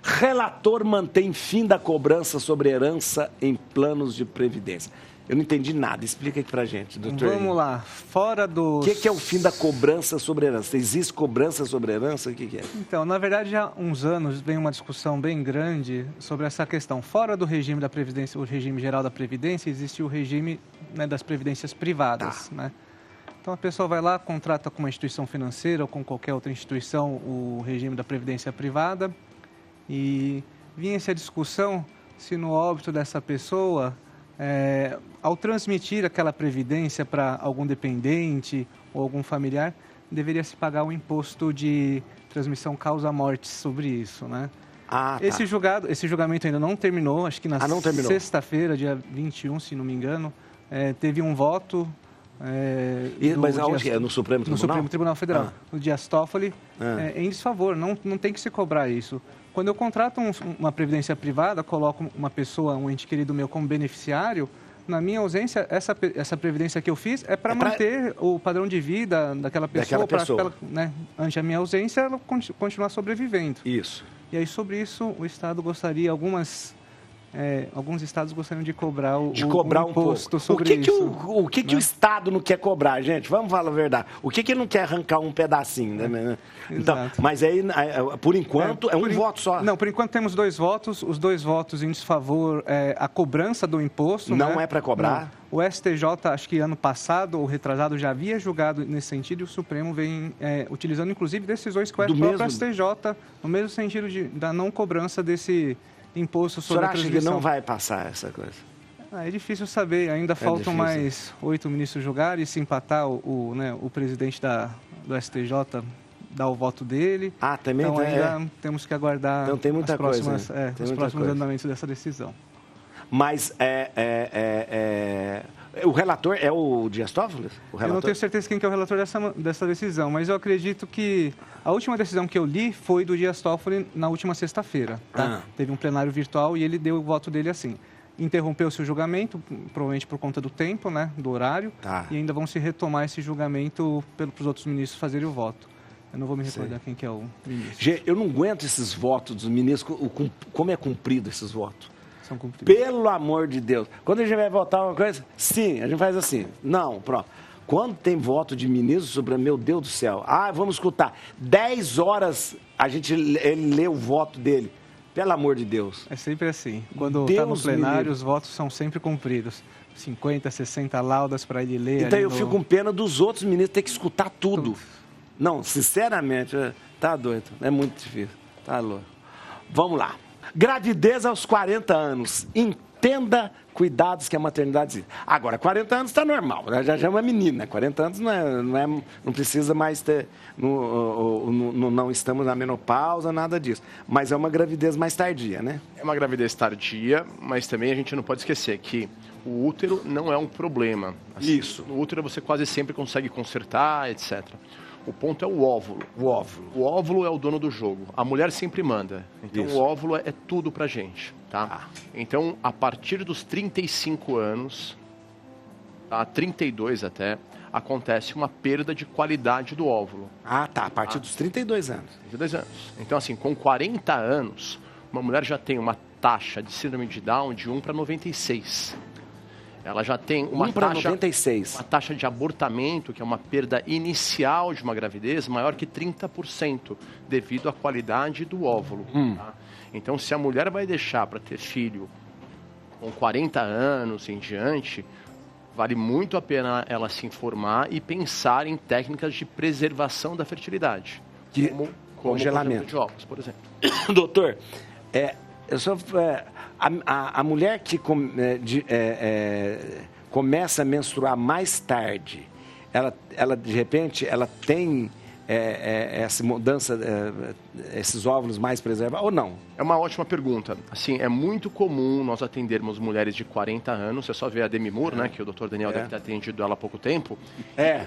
Relator mantém fim da cobrança sobre herança em planos de previdência. Eu não entendi nada. Explica aqui pra gente, doutor. Vamos lá. Fora dos... O que é o fim da cobrança sobre herança? Existe cobrança sobre herança? O que é? Então, na verdade, há uns anos vem uma discussão bem grande sobre essa questão. Fora do regime da Previdência, o regime geral da Previdência, existe o regime, né, das previdências privadas, né? Então, a pessoa vai lá, contrata com uma instituição financeira ou com qualquer outra instituição o regime da Previdência privada. E vinha essa discussão se no óbito dessa pessoa, ao transmitir aquela previdência para algum dependente ou algum familiar, deveria se pagar um imposto de transmissão causa-morte sobre isso, né? Tá. Esse julgamento ainda não terminou, acho que na sexta-feira, dia 21, se não me engano, teve um voto... mas aonde é? No Supremo Tribunal? No Supremo Tribunal Federal, o Dias Toffoli, em desfavor, não tem que se cobrar isso. Quando eu contrato uma previdência privada, coloco uma pessoa, um ente querido meu como beneficiário, na minha ausência, essa previdência que eu fiz é para manter o padrão de vida daquela pessoa, para ela, né, ante a minha ausência, ela continuar sobrevivendo. Isso. E aí, sobre isso, o Estado gostaria, alguns estados gostariam de cobrar o imposto sobre isso. O que o Estado não quer cobrar, gente? Vamos falar a verdade. O que ele não quer arrancar um pedacinho, né? Então, mas aí, por enquanto, um voto só. Não, por enquanto temos 2 votos. Os 2 votos em desfavor a cobrança do imposto. Não, né? É para cobrar? Não. O STJ, acho que ano passado ou retrasado, já havia julgado nesse sentido e o Supremo vem utilizando, inclusive, decisões que o próprio STJ, no mesmo sentido da não cobrança desse imposto sobre a transmissão. O senhor acha que não vai passar essa coisa? É difícil saber. Ainda faltam mais 8 ministros julgarem e se empatar o presidente do STJ dar o voto dele. Também então ainda temos que aguardar então, tem muita os próximos andamentos dessa decisão. Mas o relator é o Dias Toffoli? Eu não tenho certeza quem que é o relator dessa decisão, mas eu acredito que a última decisão que eu li foi do Dias Toffoli na última sexta-feira. Tá? Teve um plenário virtual e ele deu o voto dele assim. Interrompeu-se o julgamento, provavelmente por conta do tempo, né, do horário, e ainda vão se retomar esse julgamento para os outros ministros fazerem o voto. Eu não vou me recordar quem que é o ministro. Eu não aguento esses votos dos ministros, como é cumprido esses votos. São cumpridos. Pelo amor de Deus. Quando a gente vai votar uma coisa, sim, a gente faz assim. Não, pronto. Quando tem voto de ministro sobre, meu Deus do céu, vamos escutar. 10 horas ele lê o voto dele. Pelo amor de Deus. É sempre assim. Quando está no plenário, os votos são sempre cumpridos. 50, 60 laudas para ele ler. Então eu fico com pena dos outros ministros ter que escutar tudo. Não, sinceramente, tá doido. É muito difícil. Tá louco. Vamos lá. Gravidez aos 40 anos. Entenda cuidados que a maternidade exige. Agora, 40 anos está normal. Já é uma menina. 40 anos não precisa mais ter... Não estamos na menopausa, nada disso. Mas é uma gravidez mais tardia, né? É uma gravidez tardia, mas também a gente não pode esquecer que o útero não é um problema. Assim, isso. No útero você quase sempre consegue consertar, etc. O ponto é o óvulo. O óvulo é o dono do jogo. A mulher sempre manda. Então, o óvulo é tudo pra gente, tá? Então, a partir dos 35 anos, tá? 32 até, acontece uma perda de qualidade do óvulo. A partir dos 32 anos. 32 anos. Então, assim, com 40 anos, uma mulher já tem uma taxa de síndrome de Down de 1 para 96. Ela já tem uma taxa de abortamento, que é uma perda inicial de uma gravidez, maior que 30%, devido à qualidade do óvulo. Tá? Então, se a mulher vai deixar para ter filho com 40 anos em diante, vale muito a pena ela se informar e pensar em técnicas de preservação da fertilidade. Como congelamento de ovos, por exemplo. Doutor, a mulher que começa a menstruar mais tarde, ela de repente, ela tem essa mudança, esses óvulos mais preservados ou não? É uma ótima pergunta. Assim, é muito comum nós atendermos mulheres de 40 anos, você só vê a Demi Moore, né, que o Dr. Daniel deve ter atendido ela há pouco tempo.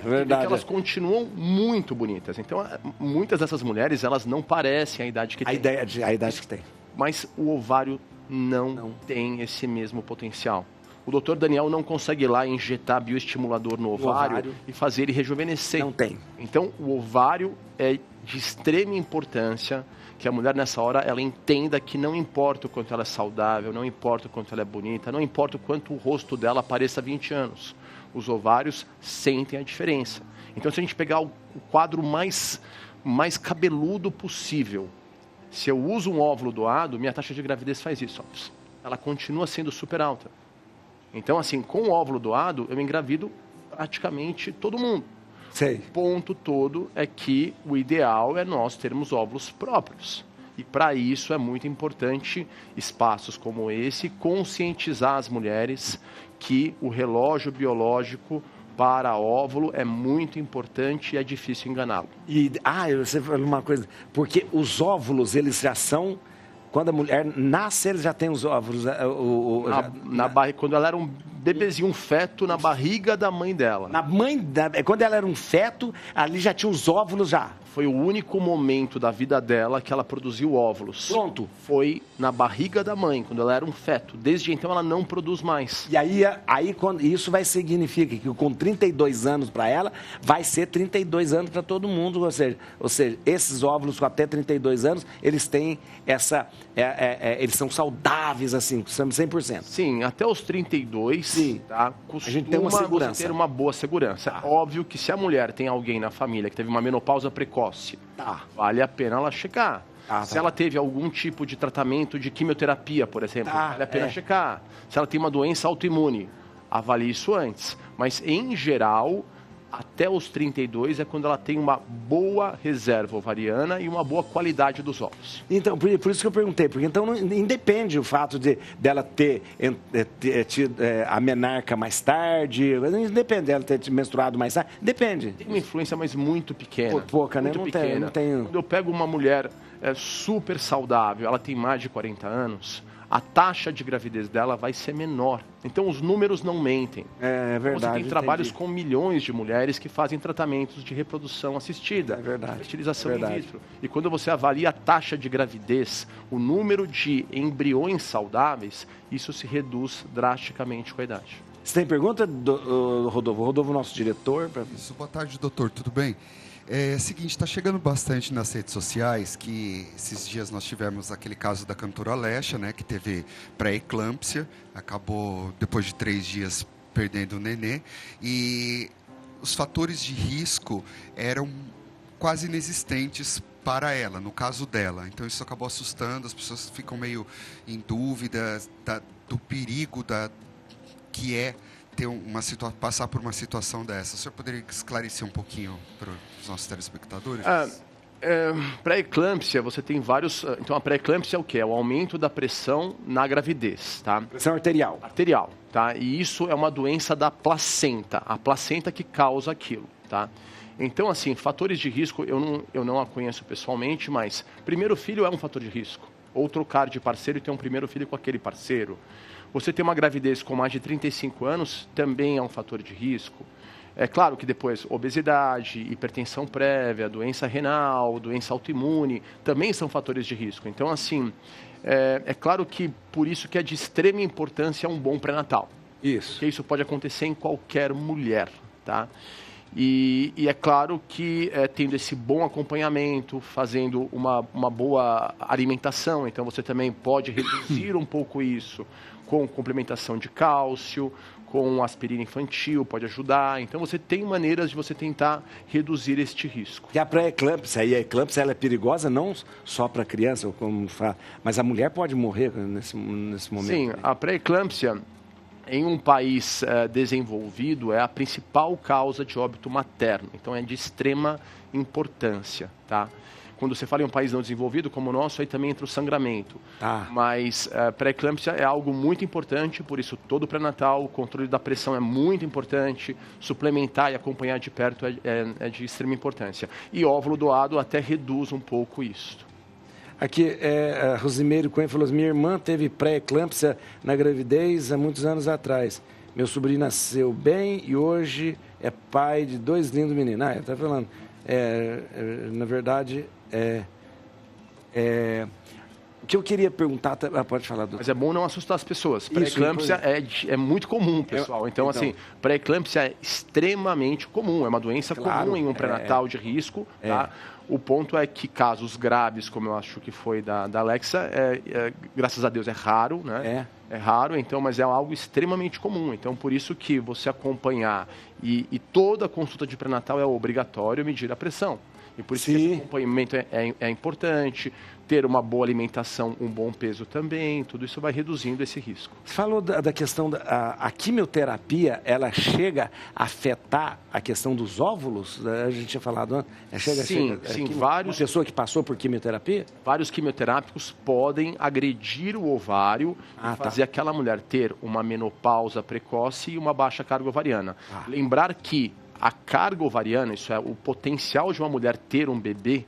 Verdade. Que elas continuam muito bonitas. Então, muitas dessas mulheres, elas não parecem a idade que têm. A idade que tem. Mas o ovário não tem esse mesmo potencial. O doutor Daniel não consegue ir lá injetar bioestimulador no ovário e fazer ele rejuvenescer. Não tem. Então, o ovário é de extrema importância que a mulher, nessa hora, ela entenda que não importa o quanto ela é saudável, não importa o quanto ela é bonita, não importa o quanto o rosto dela pareça 20 anos. Os ovários sentem a diferença. Então, se a gente pegar o quadro mais cabeludo possível, se eu uso um óvulo doado, minha taxa de gravidez faz isso. Ela continua sendo super alta. Então, assim, com o óvulo doado, eu engravido praticamente todo mundo. Sei. O ponto todo é que o ideal é nós termos óvulos próprios. E para isso é muito importante espaços como esse, conscientizar as mulheres que o relógio biológico para óvulo é muito importante e é difícil enganá-lo. E, você falou uma coisa, porque os óvulos, eles já são, quando a mulher nasce, eles já têm os óvulos. Quando ela era um bebezinho, um feto na barriga da mãe dela. Quando ela era um feto, ali já tinha os óvulos já. Foi o único momento da vida dela que ela produziu óvulos. Pronto. Foi na barriga da mãe, quando ela era um feto. Desde então ela não produz mais. E aí isso vai significar que com 32 anos para ela, vai ser 32 anos para todo mundo. Ou seja, esses óvulos com até 32 anos, eles têm eles são saudáveis, assim, 100%. Sim, até os 32, sim. Tá? A gente tem uma segurança. Você ter uma boa segurança. Tá. Óbvio que se a mulher tem alguém na família que teve uma menopausa precoce, vale a pena ela checar. Se ela teve algum tipo de tratamento de quimioterapia, por exemplo, vale a pena checar. Se ela tem uma doença autoimune, avalie isso antes. Mas, em geral, até os 32 é quando ela tem uma boa reserva ovariana e uma boa qualidade dos óvulos. Então, por isso que eu perguntei, porque então não independe o fato dela ter tido a menarca mais tarde, independe dela ter menstruado mais tarde, depende. Tem uma influência, mas muito pequena. Pouca, né? Muito pequena. Não tem... Quando eu pego uma mulher super saudável, ela tem mais de 40 anos, a taxa de gravidez dela vai ser menor. Então, os números não mentem. É verdade. Você tem trabalhos com milhões de mulheres que fazem tratamentos de reprodução assistida. É verdade. Fertilização in vitro. E quando você avalia a taxa de gravidez, o número de embriões saudáveis, isso se reduz drasticamente com a idade. Você tem pergunta, Rodolfo? Rodolfo, nosso diretor. Isso, boa tarde, doutor. Tudo bem? É o seguinte, está chegando bastante nas redes sociais que esses dias nós tivemos aquele caso da cantora Alexa, né, que teve pré-eclâmpsia, acabou depois de 3 dias perdendo o nenê, e os fatores de risco eram quase inexistentes para ela, no caso dela. Então isso acabou assustando, as pessoas ficam meio em dúvida do perigo que é ter passar por uma situação dessa. O senhor poderia esclarecer um pouquinho para os nossos telespectadores? Pré-eclâmpsia, você tem vários... Então, a pré-eclâmpsia é o quê? É o aumento da pressão na gravidez, tá? Pressão arterial. Arterial, tá? E isso é uma doença da placenta. A placenta que causa aquilo, tá? Então, assim, fatores de risco, eu não a conheço pessoalmente, mas primeiro filho é um fator de risco. Ou trocar de parceiro e ter um primeiro filho com aquele parceiro. Você ter uma gravidez com mais de 35 anos também é um fator de risco. É claro que depois obesidade, hipertensão prévia, doença renal, doença autoimune, também são fatores de risco. Então, assim, é claro que por isso que é de extrema importância um bom pré-natal. Isso. Porque isso pode acontecer em qualquer mulher, tá? E é claro que tendo esse bom acompanhamento, fazendo uma boa alimentação, então você também pode reduzir um pouco isso com complementação de cálcio, com aspirina infantil, pode ajudar. Então você tem maneiras de você tentar reduzir este risco. E a pré-eclâmpsia, a eclâmpsia ela é perigosa não só para a criança, como fala, mas a mulher pode morrer nesse momento? Sim, a pré-eclâmpsia em um país desenvolvido é a principal causa de óbito materno. Então é de extrema importância, tá? Quando você fala em um país não desenvolvido como o nosso, aí também entra o sangramento. Mas pré-eclâmpsia é algo muito importante, por isso todo pré-natal, o controle da pressão é muito importante, suplementar e acompanhar de perto é de extrema importância. E óvulo doado até reduz um pouco isso. Aqui, a Rosimeire Cohen falou assim, minha irmã teve pré-eclâmpsia na gravidez há muitos anos atrás. Meu sobrinho nasceu bem e hoje é pai de 2 lindos meninos. Está falando, na verdade... O que eu queria perguntar... pode falar, doutor. Mas é bom não assustar as pessoas. Pré-eclâmpsia é muito comum, pessoal. Então, assim, pré-eclâmpsia é extremamente comum. É uma doença comum em um pré-natal de risco. Tá? O ponto é que casos graves, como eu acho que foi da Alexa, graças a Deus é raro, né? É raro, então, mas é algo extremamente comum. Então, por isso que você acompanhar e toda consulta de pré-natal é obrigatório medir a pressão. E por isso que esse acompanhamento é importante, ter uma boa alimentação, um bom peso também, tudo isso vai reduzindo esse risco. Você falou da questão a quimioterapia, ela chega a afetar a questão dos óvulos? A gente tinha falado antes. Sim, vários... Uma pessoa que passou por quimioterapia? Vários quimioterápicos podem agredir o ovário e fazer aquela mulher ter uma menopausa precoce e uma baixa carga ovariana. Lembrar que a carga ovariana, isso é o potencial de uma mulher ter um bebê,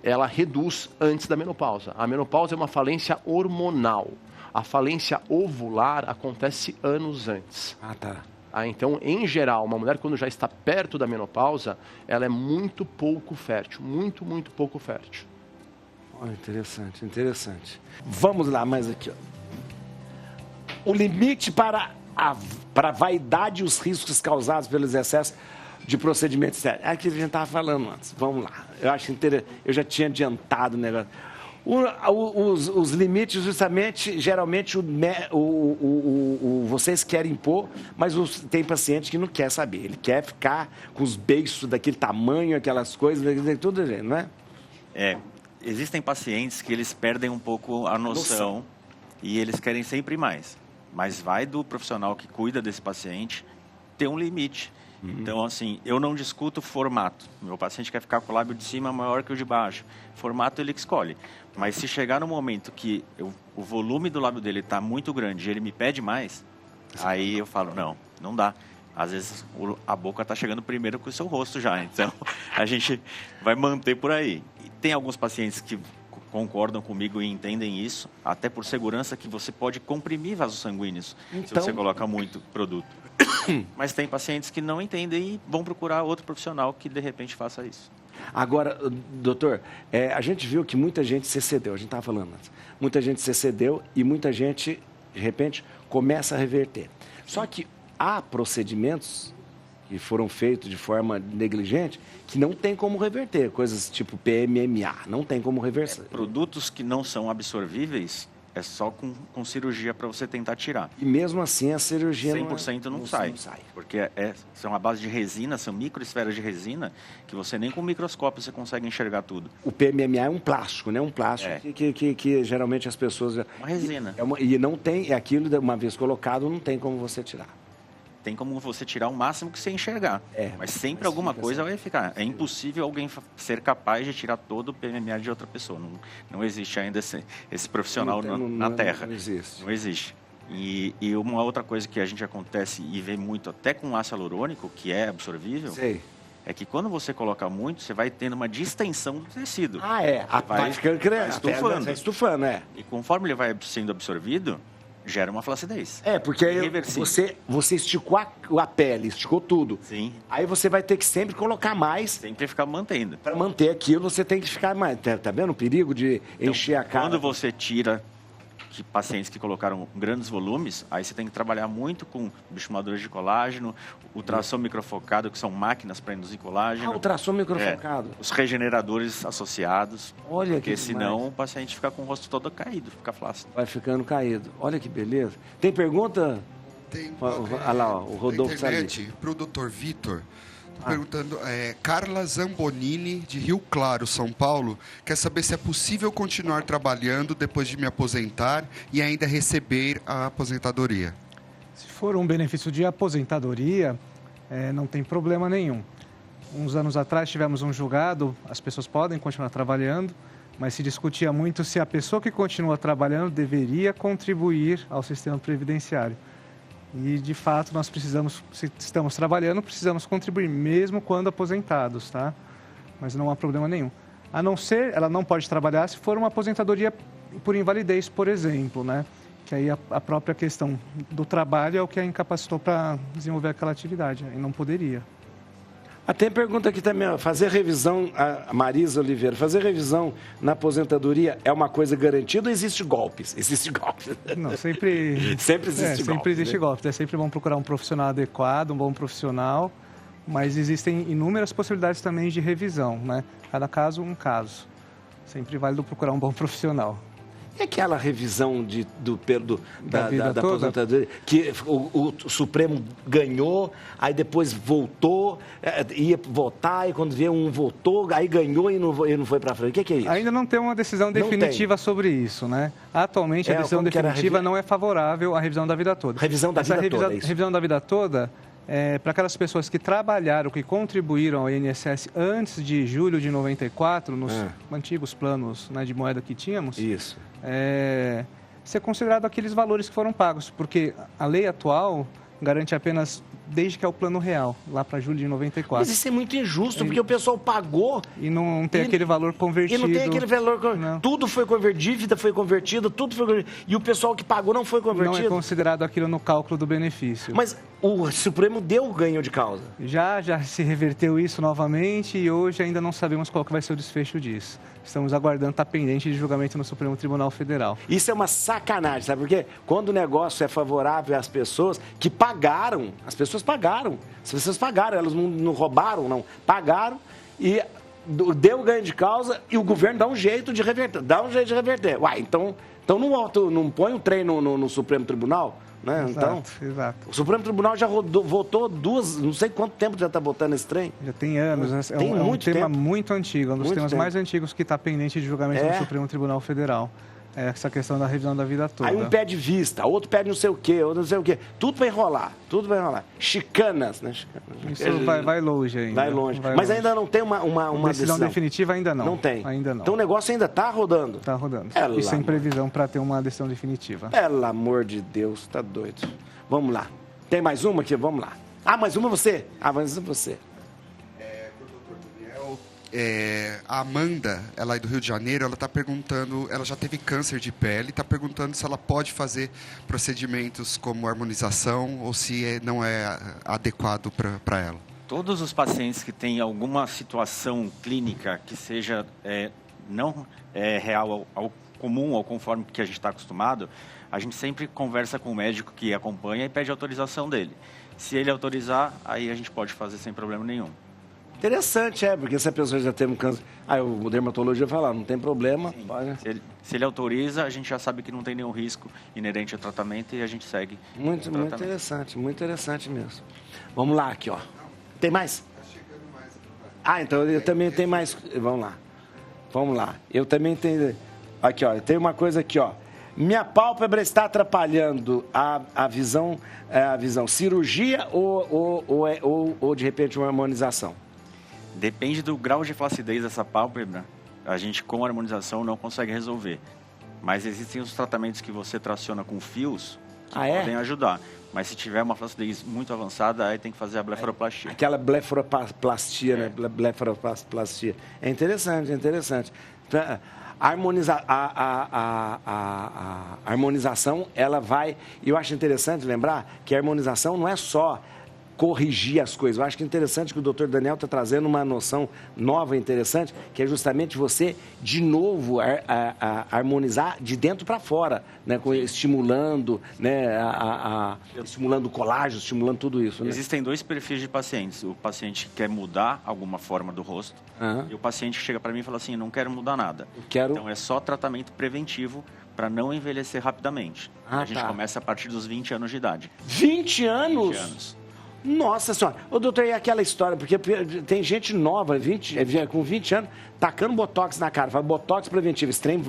ela reduz antes da menopausa. A menopausa é uma falência hormonal. A falência ovular acontece anos antes. Então, em geral, uma mulher quando já está perto da menopausa, ela é muito pouco fértil. Muito, muito pouco fértil. Interessante, interessante. Vamos lá, mais aqui. O limite para a vaidade e os riscos causados pelos excessos de procedimentos sérios. É aquilo que a gente estava falando antes. Vamos lá. Eu acho interessante. Eu já tinha adiantado o negócio. Os limites, justamente, geralmente, vocês querem impor, mas tem paciente que não quer saber. Ele quer ficar com os beiços daquele tamanho, aquelas coisas, tudo, não é? Existem pacientes que eles perdem um pouco a noção e eles querem sempre mais. Mas vai do profissional que cuida desse paciente ter um limite. Então, assim, eu não discuto formato. Meu paciente quer ficar com o lábio de cima maior que o de baixo. Formato ele que escolhe. Mas se chegar no momento que o volume do lábio dele está muito grande e ele me pede mais, aí eu falo, não dá. Às vezes a boca está chegando primeiro com o seu rosto já. Então, a gente vai manter por aí. E tem alguns pacientes que concordam comigo e entendem isso, até por segurança que você pode comprimir vasos sanguíneos se você coloca muito produto. Mas tem pacientes que não entendem e vão procurar outro profissional que de repente faça isso. Agora, doutor, a gente viu que muita gente se excedeu, a gente estava falando antes. Muita gente se excedeu e muita gente, de repente, começa a reverter. Só que há procedimentos que foram feitos de forma negligente, que não tem como reverter. Coisas tipo PMMA, não tem como reverter. Produtos que não são absorvíveis, é só com cirurgia para você tentar tirar. E mesmo assim a cirurgia 100% não sai. Porque são a base de resina, são microesferas de resina, que você nem com microscópio você consegue enxergar tudo. O PMMA é um plástico, né? Um plástico que geralmente as pessoas... Uma resina. E não tem, aquilo, uma vez colocado, não tem como você tirar. Tem como você tirar o máximo que você enxergar. Mas sempre alguma coisa vai ficar. É impossível alguém ser capaz de tirar todo o PMMA de outra pessoa. Não existe ainda esse profissional na Terra. Não existe. Não existe. E uma outra coisa que a gente acontece e vê muito até com ácido hialurônico, que é absorvível, é que quando você coloca muito, você vai tendo uma distensão do tecido. Vai ficando estufando. Vai estufando, E conforme ele vai sendo absorvido, gera uma flacidez. Porque aí você esticou a pele, esticou tudo. Sim. Aí você vai ter que sempre colocar mais. Sempre ficar mantendo. Para manter aquilo, você tem que ficar mais. Tá vendo o perigo de encher a cara? Quando você tira pacientes que colocaram grandes volumes, aí você tem que trabalhar muito com bioestimuladores de colágeno, ultrassom microfocado, que são máquinas para induzir colágeno. Ultrassom microfocado. Os regeneradores associados. Olha porque senão o paciente fica com o rosto todo caído, fica flácido. Vai ficando caído. Olha que beleza. Tem pergunta? Tem. Olha lá, o Rodolfo Salete, para o Dr. Vitor. Perguntando, Carla Zambonini, de Rio Claro, São Paulo, quer saber se é possível continuar trabalhando depois de me aposentar e ainda receber a aposentadoria. Se for um benefício de aposentadoria, não tem problema nenhum. Uns anos atrás tivemos um julgado, as pessoas podem continuar trabalhando, mas se discutia muito se a pessoa que continua trabalhando deveria contribuir ao sistema previdenciário. E, de fato, nós precisamos, se estamos trabalhando, precisamos contribuir, mesmo quando aposentados, tá? Mas não há problema nenhum. A não ser, ela não pode trabalhar se for uma aposentadoria por invalidez, por exemplo, né? Que aí a própria questão do trabalho é o que a incapacitou para desenvolver aquela atividade, e não poderia. Tem pergunta aqui também, fazer revisão, a Marisa Oliveira, fazer revisão na aposentadoria é uma coisa garantida ou existe golpes? Existe golpes? Não, sempre existe golpes. Sempre existe golpes. É sempre bom procurar um profissional adequado, um bom profissional, mas existem inúmeras possibilidades também de revisão, né? Cada caso, um caso. Sempre válido procurar um bom profissional. E aquela revisão da aposentadoria, que o Supremo ganhou, aí depois voltou, ia votar, e quando veio um votou, aí ganhou e não foi para frente. O que é isso? Ainda não tem uma decisão definitiva sobre isso, né? Atualmente, a decisão definitiva não é favorável à revisão da vida toda. Revisão da vida toda, é isso? Revisão da vida toda... para aquelas pessoas que trabalharam, que contribuíram ao INSS antes de julho de 94, nos antigos planos, né, de moeda que tínhamos, ser considerado aqueles valores que foram pagos, porque a lei atual garante apenas desde que é o plano real, lá para julho de 94. Mas isso é muito injusto, porque o pessoal pagou... E não tem aquele valor convertido. E não tem aquele valor... Tudo foi convertido, dívida foi convertida, tudo foi convertido. E o pessoal que pagou não foi convertido. Não é considerado aquilo no cálculo do benefício. Mas o Supremo deu ganho de causa. Já se reverteu isso novamente e hoje ainda não sabemos qual que vai ser o desfecho disso. Estamos aguardando, está pendente de julgamento no Supremo Tribunal Federal. Isso é uma sacanagem, sabe por quê? Quando o negócio é favorável às pessoas que pagaram, as pessoas pagaram, elas não roubaram, não, pagaram e deu ganho de causa e o governo dá um jeito de reverter, Uai, então não põe um trem no Supremo Tribunal? Né? Exato. O Supremo Tribunal já votou não sei quanto tempo já está votando esse trem. Já tem anos, é um tema muito antigo, um dos temas mais antigos que está pendente de julgamento no Supremo Tribunal Federal. Essa questão da revisão da vida toda. Aí um pede vista, outro pede não sei o quê, outro não sei o quê. Tudo vai enrolar. Chicanas, né? Isso vai longe ainda. Vai longe. Mas ainda não tem uma decisão definitiva ainda não. Não tem. Ainda não. Então o negócio ainda está rodando. Está rodando. E sem previsão para ter uma decisão definitiva. Pelo amor de Deus, tá doido. Vamos lá. Tem mais uma aqui? Vamos lá. Mais uma você? Mais uma você. A Amanda, ela é do Rio de Janeiro, ela está perguntando, ela já teve câncer de pele, está perguntando se ela pode fazer procedimentos como harmonização ou se não é adequado para ela. Todos os pacientes que têm alguma situação clínica que seja não real ao comum, ao conforme que a gente está acostumado, a gente sempre conversa com o médico que acompanha e pede autorização dele. Se ele autorizar, aí a gente pode fazer sem problema nenhum. Interessante, porque se a pessoa já tem um câncer... o dermatologista vai falar, não tem problema. Se ele autoriza, a gente já sabe que não tem nenhum risco inerente ao tratamento e a gente segue. Muito interessante mesmo. Vamos lá aqui, ó. Tem mais? Então eu também tenho mais... Vamos lá. Eu também tenho... Aqui, ó, tem uma coisa aqui, ó. Minha pálpebra está atrapalhando a visão, cirurgia ou de repente uma harmonização? Depende do grau de flacidez dessa pálpebra. A gente, com a harmonização, não consegue resolver. Mas existem os tratamentos que você traciona com fios que podem ajudar. Mas se tiver uma flacidez muito avançada, aí tem que fazer a blefaroplastia. Aquela blefaroplastia, né? Blefaroplastia. É interessante. A harmonização, ela vai... Eu acho interessante lembrar que a harmonização não é só corrigir as coisas. Eu acho que é interessante que o Dr. Daniel está trazendo uma noção nova e interessante, que é justamente você, de novo, harmonizar de dentro para fora, né? Estimulando, né? Estimulando o colágeno, estimulando tudo isso. Né? Existem 2 perfis de pacientes. O paciente que quer mudar alguma forma do rosto e o paciente que chega para mim e fala assim, não quero mudar nada. Então é só tratamento preventivo para não envelhecer rapidamente. A gente começa a partir dos 20 anos de idade. 20 anos? 20 anos. Nossa senhora. Ô, doutor, e aquela história? Porque tem gente nova, com 20 anos, tacando botox na cara. Fala, botox preventivo. Esse trem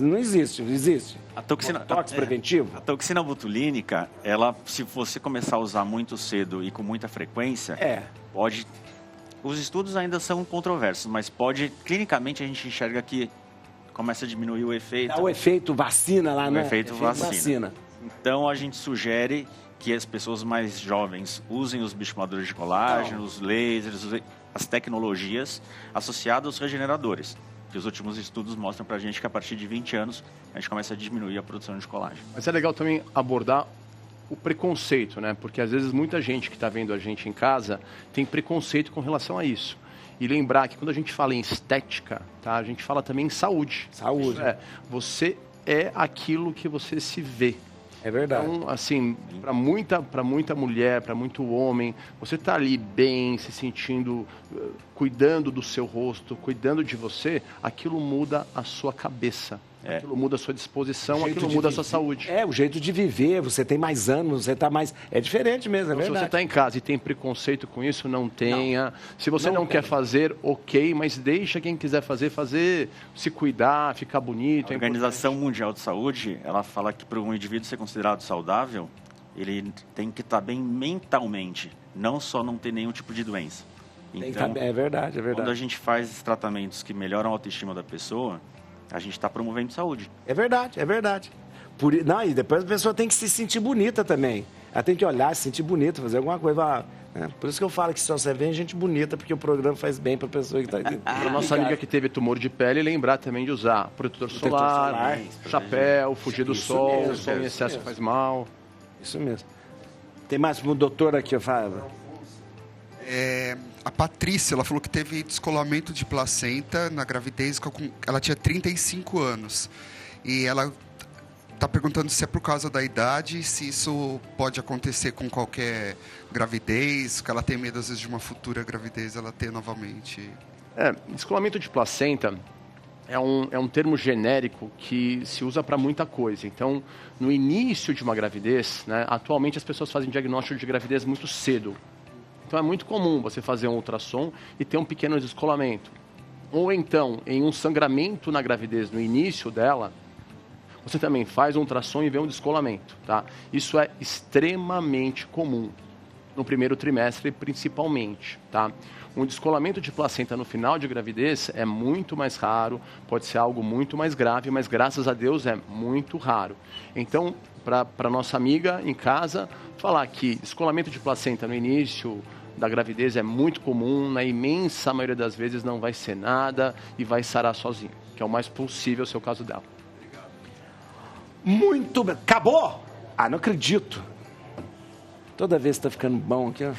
não existe. Existe. A toxina, botox preventivo? A toxina botulínica, ela, se você começar a usar muito cedo e com muita frequência, pode... Os estudos ainda são controversos, mas clinicamente a gente enxerga que começa a diminuir o efeito. Dá o efeito vacina lá, né? O efeito vacina. Então a gente sugere que as pessoas mais jovens usem os bioestimuladores de colágeno, os lasers, as tecnologias associadas aos regeneradores. Que os últimos estudos mostram pra gente que a partir de 20 anos a gente começa a diminuir a produção de colágeno. Mas é legal também abordar o preconceito, né? Porque às vezes muita gente que está vendo a gente em casa tem preconceito com relação a isso. E lembrar que quando a gente fala em estética, tá? A gente fala também em saúde. Saúde. Você é aquilo que você se vê. É verdade. Então, assim, para muita mulher, para muito homem, você tá ali bem, se sentindo, cuidando do seu rosto, cuidando de você, aquilo muda a sua cabeça. Aquilo muda a sua disposição, aquilo muda a sua saúde. O jeito de viver, você tem mais anos, você está mais... É diferente mesmo, então, verdade. Se você está em casa e tem preconceito com isso, não tenha. Se você não quer fazer, ok, mas deixa quem quiser fazer, se cuidar, ficar bonito. A Organização Mundial de Saúde, ela fala que para um indivíduo ser considerado saudável, ele tem que estar bem mentalmente, não só não ter nenhum tipo de doença. Então, é verdade. Quando a gente faz esses tratamentos que melhoram a autoestima da pessoa, a gente está promovendo saúde. É verdade. E depois a pessoa tem que se sentir bonita também. Ela tem que olhar, se sentir bonita, fazer alguma coisa. Por isso que eu falo que só você vê gente bonita, porque o programa faz bem para a pessoa que está aqui. Para nossa amiga que teve tumor de pele, lembrar também de usar protetor solar, chapéu, fugir do sol, o sol em excesso faz mal. Isso mesmo. Tem mais um doutor aqui, Fábio? A Patrícia, ela falou que teve descolamento de placenta na gravidez, ela tinha 35 anos. E ela está perguntando se é por causa da idade, se isso pode acontecer com qualquer gravidez, que ela tem medo, às vezes, de uma futura gravidez ela ter novamente. Descolamento de placenta é um termo genérico que se usa para muita coisa. Então, no início de uma gravidez, né, atualmente as pessoas fazem diagnóstico de gravidez muito cedo. Então, é muito comum você fazer um ultrassom e ter um pequeno descolamento. Ou então, em um sangramento na gravidez, no início dela, você também faz um ultrassom e vê um descolamento, tá? Isso é extremamente comum, no primeiro trimestre principalmente, tá? Um descolamento de placenta no final de gravidez é muito mais raro, pode ser algo muito mais grave, mas graças a Deus é muito raro. Então, para nossa amiga em casa, falar que descolamento de placenta no início da gravidez é muito comum, na imensa maioria das vezes não vai ser nada e vai sarar sozinho, que é o mais possível ser o caso dela. Muito bem. Acabou? Não acredito. Toda vez que tá ficando bom aqui, ó.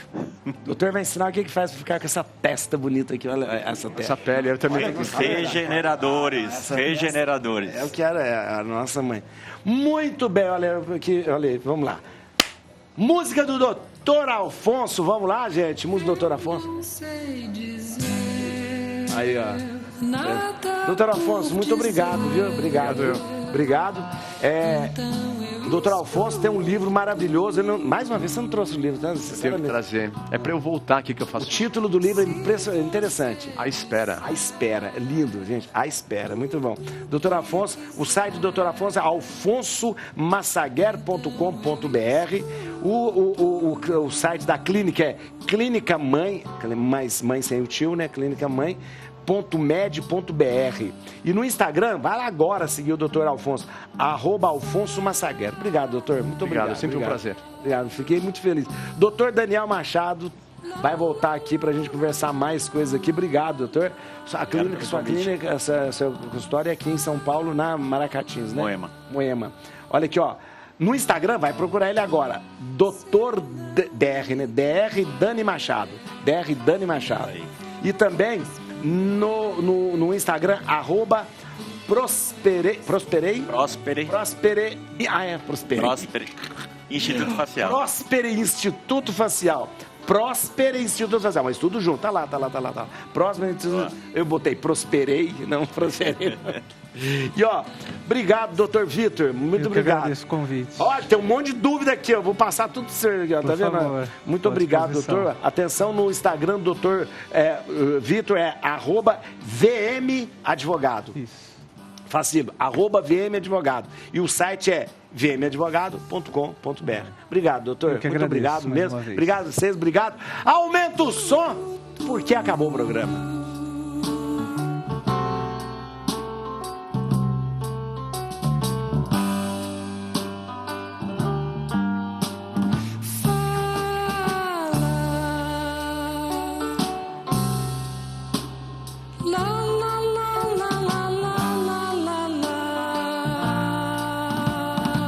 O doutor vai ensinar o que faz para ficar com essa testa bonita aqui. Olha essa testa. Essa pele, eu também. Regeneradores. Regeneradores. É o que era a nossa mãe. Muito bem, olha, vamos lá. Música do doutor. Doutor Alfonso, vamos lá, gente? Música do Doutor Afonso. Aí, ó. Doutor Afonso, muito obrigado, viu? Obrigado. Doutor Alfonso tem um livro maravilhoso. Mais uma vez, você não trouxe o livro, né? Tenho que trazer. É para eu voltar aqui que eu faço. O título do livro é interessante. A Espera. A Espera. É lindo, gente. A Espera. Muito bom. Doutor Afonso, o site do Doutor Afonso é alfonsomassaguer.com.br. O site da clínica é Clínica Mãe, mais mãe sem o tio, né? Clínica Mãe. .med.br. E no Instagram, vai lá agora seguir o Dr. Alfonso, @Alfonso Massaguer. Obrigado, doutor. Muito obrigado. Sempre um prazer. Obrigado, fiquei muito feliz. Dr. Daniel Machado vai voltar aqui pra gente conversar mais coisas aqui. Obrigado, doutor. Sua clínica, essa consultório é aqui em São Paulo, na Maracatins, né? Moema. Olha aqui, ó. No Instagram, vai procurar ele agora. Dr. DR, né? DR Dani Machado. DR Dani Machado. E também no Instagram, @Prosperei. Instituto Facial. Prosperei Instituto Facial. Próspera Instituto Facial, mas tudo junto. Tá lá. Próspera Instituto. Eu botei prosperei, não prosperei. E ó, obrigado, doutor Vitor. Muito obrigado. Agradeço o convite. Olha, tem um monte de dúvida aqui, eu vou passar tudo pro senhor aqui, ó, tá vendo? Favor, muito obrigado, doutor. Atenção no Instagram do doutor Vitor, @VM Advogado. Isso. Fácil, @VM Advogado. E o site é vmadvogado.com.br. Obrigado, doutor. Muito obrigado mesmo. Obrigado a vocês, obrigado. Aumenta o som, porque acabou o programa.